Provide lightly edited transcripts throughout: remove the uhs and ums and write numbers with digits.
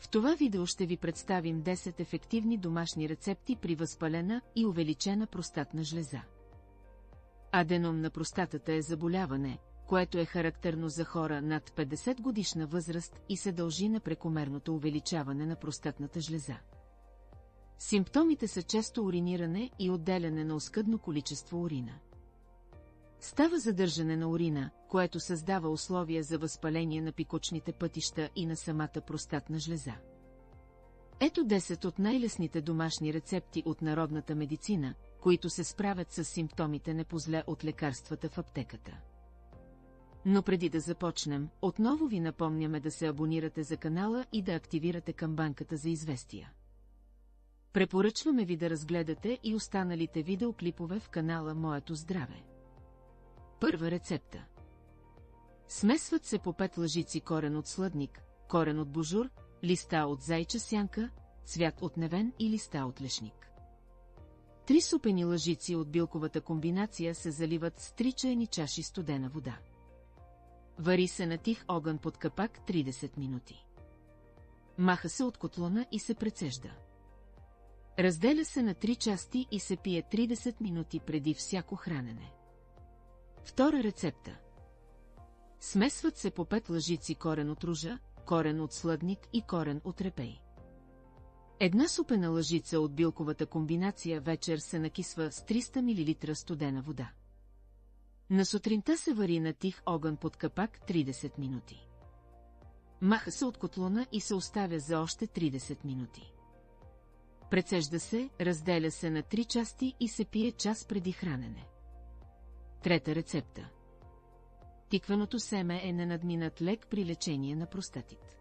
В това видео ще ви представим 10 ефективни домашни рецепти при възпалена и увеличена простатна жлеза. Аденом на простатата е заболяване, което е характерно за хора над 50 годишна възраст и се дължи на прекомерното увеличаване на простатната жлеза. Симптомите са често уриниране и отделяне на оскъдно количество урина. Става задържане на урина, което създава условия за възпаление на пикочните пътища и на самата простатна жлеза. Ето 10 от най-лесните домашни рецепти от народната медицина, които се справят с симптомите непозле от лекарствата в аптеката. Но преди да започнем, отново ви напомняме да се абонирате за канала и да активирате камбанката за известия. Препоръчваме ви да разгледате и останалите видеоклипове в канала Моето здраве. Първа рецепта. Смесват се по 5 лъжици корен от сладник, корен от божур, листа от зайча сянка, цвят от невен и листа от лешник. 3 супени лъжици от билковата комбинация се заливат с 3 чайни чаши студена вода. Вари се на тих огън под капак 30 минути. Маха се от котлона и се прецежда. Разделя се на 3 части и се пие 30 минути преди всяко хранене. Втора рецепта. Смесват се по 5 лъжици корен от ружа, корен от сладник и корен от репей. 1 супена лъжица от билковата комбинация вечер се накисва с 300 мл студена вода. На сутринта се вари на тих огън под капак 30 минути. Маха се от котлона и се оставя за още 30 минути. Прецежда се, разделя се на 3 части и се пие час преди хранене. Трета рецепта. Тиквеното семе е ненадминат лек при лечение на простатит.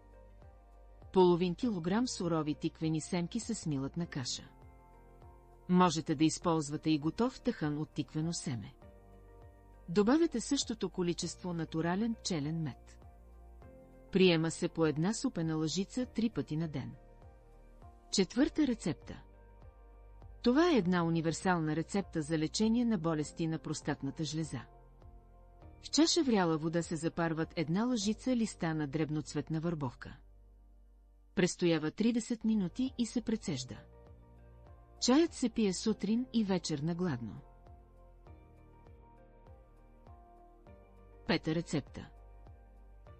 Половин килограм сурови тиквени семки се смилат на каша. Можете да използвате и готов тъхан от тиквено семе. Добавете същото количество натурален пчелен мед. Приема се по 1 супена лъжица 3 пъти на ден. Четвърта рецепта. Това е една универсална рецепта за лечение на болести на простатната жлеза. В чаша вряла вода се запарват 1 лъжица листа на дребноцветна върбовка. Престоява 30 минути и се прецежда. Чаят се пие сутрин и вечер на гладно. Пета рецепта.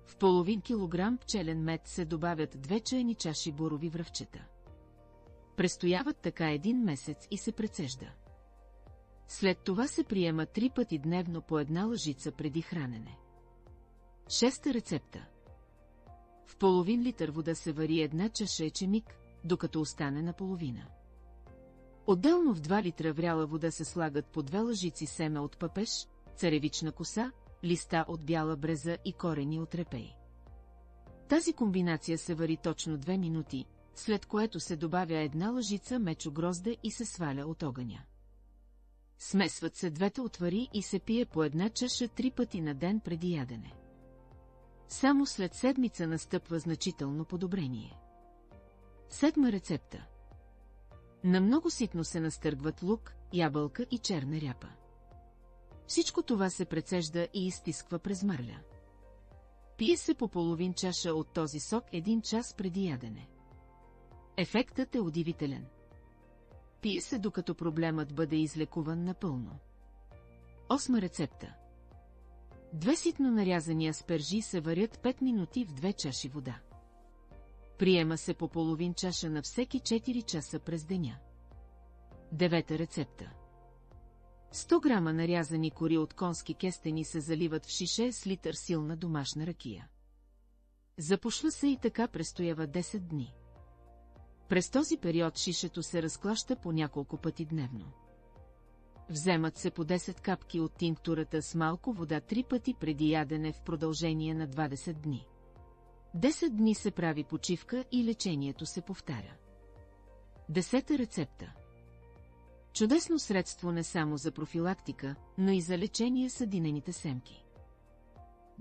В половин килограм пчелен мед се добавят 2 чайни чаши борови връвчета. Престояват така 1 месец и се прецежда. След това се приема 3 пъти дневно по 1 лъжица преди хранене. Шеста рецепта. В половин литър вода се вари 1 чаша ечемик, докато остане наполовина. Отделно в 2 литра вряла вода се слагат по 2 лъжици семе от папеш, царевична коса, листа от бяла бреза и корени от репей. Тази комбинация се вари точно 2 минути, след което се добавя 1 лъжица мечо грозде и се сваля от огъня. Смесват се 2 отвари и се пие по 1 чаша 3 пъти на ден преди ядене. Само след седмица настъпва значително подобрение. Седма рецепта. На много ситно се настъргват лук, ябълка и черна ряпа. Всичко това се прецежда и изтисква през мърля. Пие се по половин чаша от този сок 1 час преди ядене. Ефектът е удивителен. Пие се докато проблемът бъде излекуван напълно. Осма рецепта. 2 ситно нарязани аспержи се варят 5 минути в 2 чаши вода. Приема се по половин чаша на всеки 4 часа през деня. Девета рецепта. 100 грама нарязани кори от конски кестени се заливат в шише с литър силна домашна ракия. Запушва се и така престоява 10 дни. През този период шишето се разклаща по няколко пъти дневно. Вземат се по 10 капки от тинктурата с малко вода 3 пъти преди ядене в продължение на 20 дни. 10 дни се прави почивка и лечението се повтаря. Десета рецепта. Чудесно средство не само за профилактика, но и за лечение са динените семки.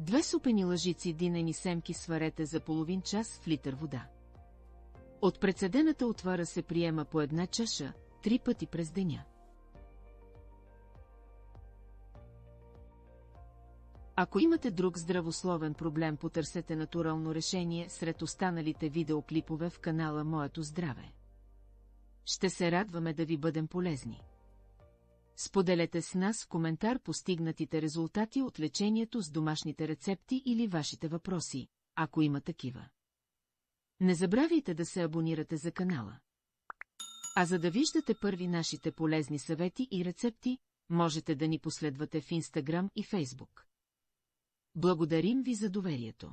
2 супени лъжици динени семки сварете за половин час в литър вода. От прецедената отвара се приема по 1 чаша, 3 пъти през деня. Ако имате друг здравословен проблем, потърсете натурално решение сред останалите видеоклипове в канала Моето здраве. Ще се радваме да ви бъдем полезни. Споделете с нас в коментар постигнатите резултати от лечението с домашните рецепти или вашите въпроси, ако има такива. Не забравяйте да се абонирате за канала. А за да виждате първи нашите полезни съвети и рецепти, можете да ни последвате в Instagram и Facebook. Благодарим ви за доверието.